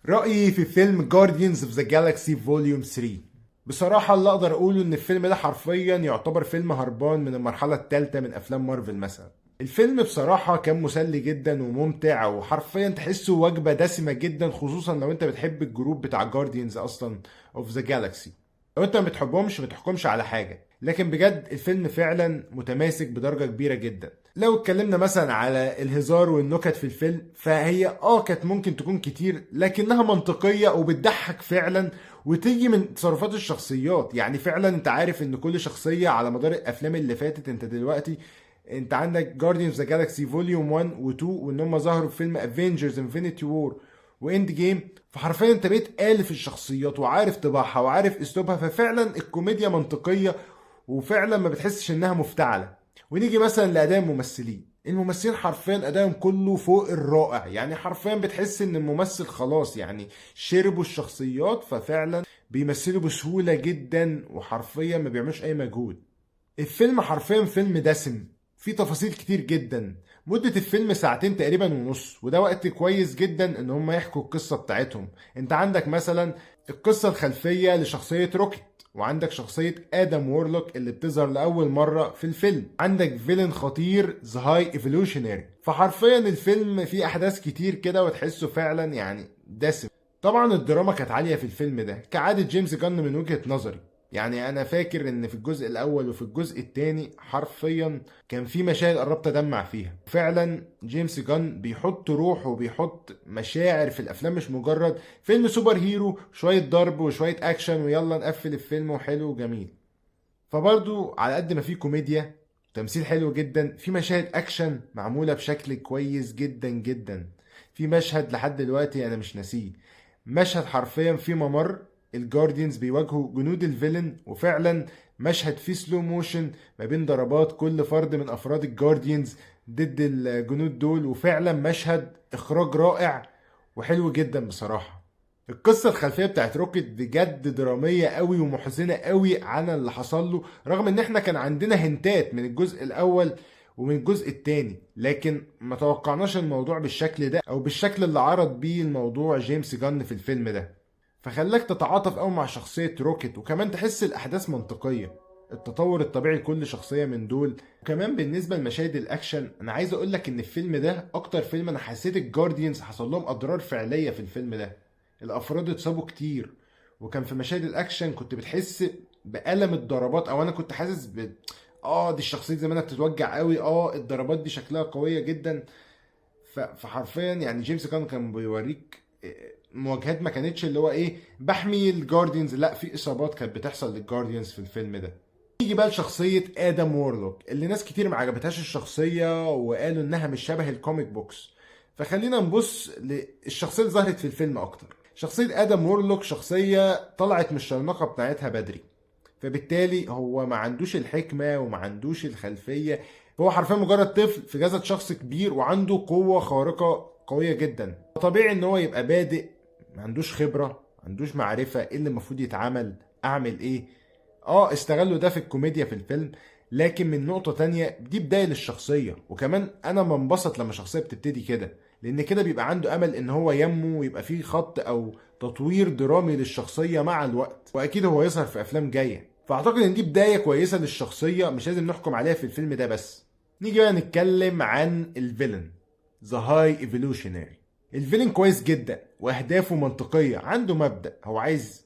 رأيي في فيلم Guardians of the Galaxy Volume 3. بصراحة اللي اقدر اقوله ان الفيلم ده حرفيا يعتبر فيلم هربان من المرحلة الثالثة من افلام مارفل مثلا. الفيلم بصراحة كان مسلي جدا وممتع وحرفيا تحسه وجبة دسمة جدا، خصوصا لو انت بتحب الجروب بتاع Guardians اصلا of the Galaxy. لو انت ما بتحبهمش ما تحكمش على حاجة، لكن بجد الفيلم فعلا متماسك بدرجة كبيرة جدا. لو اتكلمنا مثلا على الهزار والنكت في الفيلم فهي كانت ممكن تكون كتير لكنها منطقية وبتضحك فعلا، وتيجي من تصرفات الشخصيات. يعني فعلا انت عارف ان كل شخصية على مدار الافلام اللي فاتت، انت دلوقتي انت عندك Guardians of the Galaxy Volume 1 و 2، وان هم ظهروا في فيلم Avengers Infinity War واند جيم، فحرفيا انت بقيت آلف الشخصيات وعارف طباعها وعارف اسلوبها، ففعلا الكوميديا منطقية وفعلا ما بتحسش انها مفتعلة. ونيجي مثلا لأداء الممثلين حرفيا أدائهم كله فوق الرائع. يعني حرفيا بتحس ان الممثل خلاص يعني شربوا الشخصيات، ففعلا بيمثلوا بسهولة جدا وحرفيا ما بيعملوش اي مجهود. الفيلم حرفيا فيلم دسم فيه تفاصيل كتير جدا. مدة الفيلم ساعتين تقريبا ونص، وده وقت كويس جدا ان هم يحكوا القصة بتاعتهم. انت عندك مثلا القصة الخلفية لشخصية روكيت، وعندك شخصية آدم وورلوك اللي بتظهر لأول مرة في الفيلم، عندك فيلن خطير ذا هاي ايفولوشنري. فحرفيا الفيلم فيه أحداث كتير كده وتحسه فعلا يعني دسم. طبعا الدراما كانت عالية في الفيلم ده كعادة جيمس جان من وجهة نظري. يعني انا فاكر ان في الجزء الاول وفي الجزء الثاني حرفيا كان في مشاهد قربت ادمع فيها. فعلا جيمس جان بيحط روح وبيحط مشاعر في الافلام، مش مجرد فيلم سوبر هيرو شوية ضرب وشوية اكشن ويلا نقفل الفيلم وحلو وجميل. فبرضو على قد ما فيه كوميديا تمثيل حلو جدا، في مشاهد اكشن معمولة بشكل كويس جدا جدا. في مشهد لحد دلوقتي انا مش ناسيه، مشهد حرفيا في ممر الجارديانز بيواجهوا جنود الفيلن، وفعلا مشهد فيه سلو موشن ما بين ضربات كل فرد من افراد الجارديانز ضد الجنود دول، وفعلا مشهد اخراج رائع وحلو جدا بصراحة. القصة الخلفية بتاعت روكيت بجد درامية قوي ومحزنة قوي عن اللي حصل له، رغم ان احنا كان عندنا هنتات من الجزء الاول ومن الجزء التاني، لكن ما توقعناش الموضوع بالشكل ده او بالشكل اللي عرض بيه الموضوع جيمس جان في الفيلم ده. فخلاك تتعاطف قوي مع شخصية روكيت، وكمان تحس الاحداث منطقية، التطور الطبيعي لكل شخصية من دول. وكمان بالنسبة لمشاهد الاكشن، انا عايز اقول لك ان الفيلم ده اكتر فيلم انا حسيت الجارديانز حصل لهم اضرار فعلية في الفيلم ده. الافراد اتصابوا كتير، وكان في مشاهد الاكشن كنت بتحس بألم الضربات، او انا كنت حاسس دي الشخصيه زي ما انا بتتوجع قوي، الضربات دي شكلها قويه جدا. فحرفيا يعني جيمس كان بيوريك مواجهات ما كانتش اللي هو بحمي الجارديانز، لا، في اصابات كانت بتحصل للجارديانز في الفيلم ده. نيجي بقى لشخصية آدم وورلوك اللي ناس كتير ما عجبتهاش الشخصية وقالوا انها مش شبه الكوميك بوكس. فخلينا نبص للشخصية اللي ظهرت في الفيلم اكتر. شخصية آدم وورلوك شخصية طلعت من الشرنقة بتاعتها بدري، فبالتالي هو ما عندوش الحكمة وما عندوش الخلفية. هو حرفيا مجرد طفل في جسد شخص كبير وعنده قوة خارقة قوية جدا. طبيعي ان هو يبقى بادئ، ما عندوش خبرة، ما عندوش معرفة ايه اللي المفروض يتعمل، اعمل ايه. استغلوا ده في الكوميديا في الفيلم، لكن من نقطة تانية دي بداية للشخصية. وكمان انا منبسط لما شخصية بتبتدي كده، لان كده بيبقى عنده امل ان هو ينمو ويبقى فيه خط او تطوير درامي للشخصية مع الوقت، واكيد هو يظهر في افلام جاية. فاعتقد ان دي بداية كويسة للشخصية، مش لازم نحكم عليها في الفيلم ده بس. نيجي بقى نتكلم عن الفيلن ذا هاي ايفولوشنري. الفيلن كويس جدا واهدافه منطقية، عنده مبدأ، هو عايز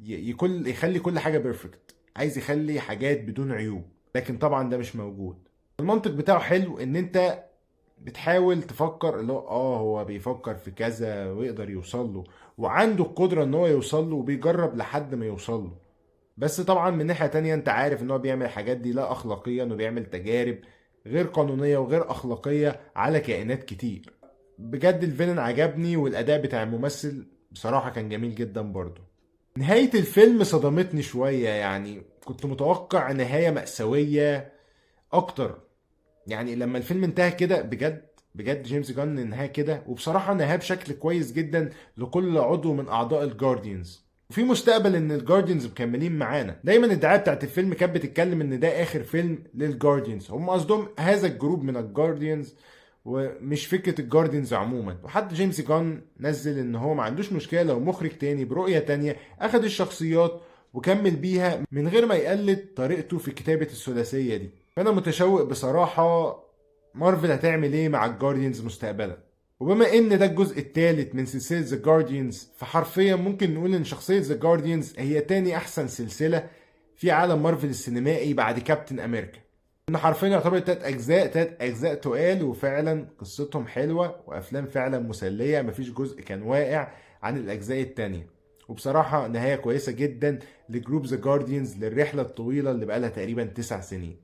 يخلي كل حاجة بيرفكت، عايز يخلي حاجات بدون عيوب، لكن طبعا ده مش موجود. المنطق بتاعه حلو، ان انت بتحاول تفكر اللي هو بيفكر في كذا ويقدر يوصل له، وعنده القدرة ان هو يوصل له وبيجرب لحد ما يوصل له. بس طبعا من ناحية تانية انت عارف ان هو بيعمل الحاجات دي لا اخلاقيا، وبيعمل تجارب غير قانونية وغير اخلاقية على كائنات كتير. بجد الفيلن عجبني، والاداء بتاع الممثل بصراحة كان جميل جدا برضه. نهاية الفيلم صدمتني شوية، يعني كنت متوقع نهاية مأساوية اكتر. يعني لما الفيلم انتهى كده بجد بجد جيمس جان انهاه كده، وبصراحة نهاه بشكل كويس جدا لكل عضو من اعضاء الجارديانز. وفي مستقبل ان الجارديانز مكملين معانا. دايما الدعايه بتاعت الفيلم كانت بتتكلم ان ده اخر فيلم للجارديانز، هم قصدهم هذا الجروب من الجارديانز، ومش فكرة الجاردينز عموما. وحتى جيمس جان نزل ان هو ما عندوش مشكلة لو مخرج تاني برؤية تانية اخد الشخصيات وكمل بيها من غير ما يقلد طريقته في كتابة الثلاثية دي. فانا متشوق بصراحة مارفل هتعمل ايه مع الجاردينز مستقبلا. وبما ان ده الجزء الثالث من سلسلة ذا جارديانز، فحرفيا ممكن نقول ان شخصية ذا جارديانز هي تاني احسن سلسلة في عالم مارفل السينمائي بعد كابتن امريكا. انه حرفيا يعتبر تلات اجزاء تقال، وفعلا قصتهم حلوة وافلام فعلا مسلية، مفيش جزء كان واقع عن الاجزاء التانية. وبصراحة نهاية كويسة جدا لجروب ذا جارديانز للرحلة الطويلة اللي بقالها تقريبا 9 سنين.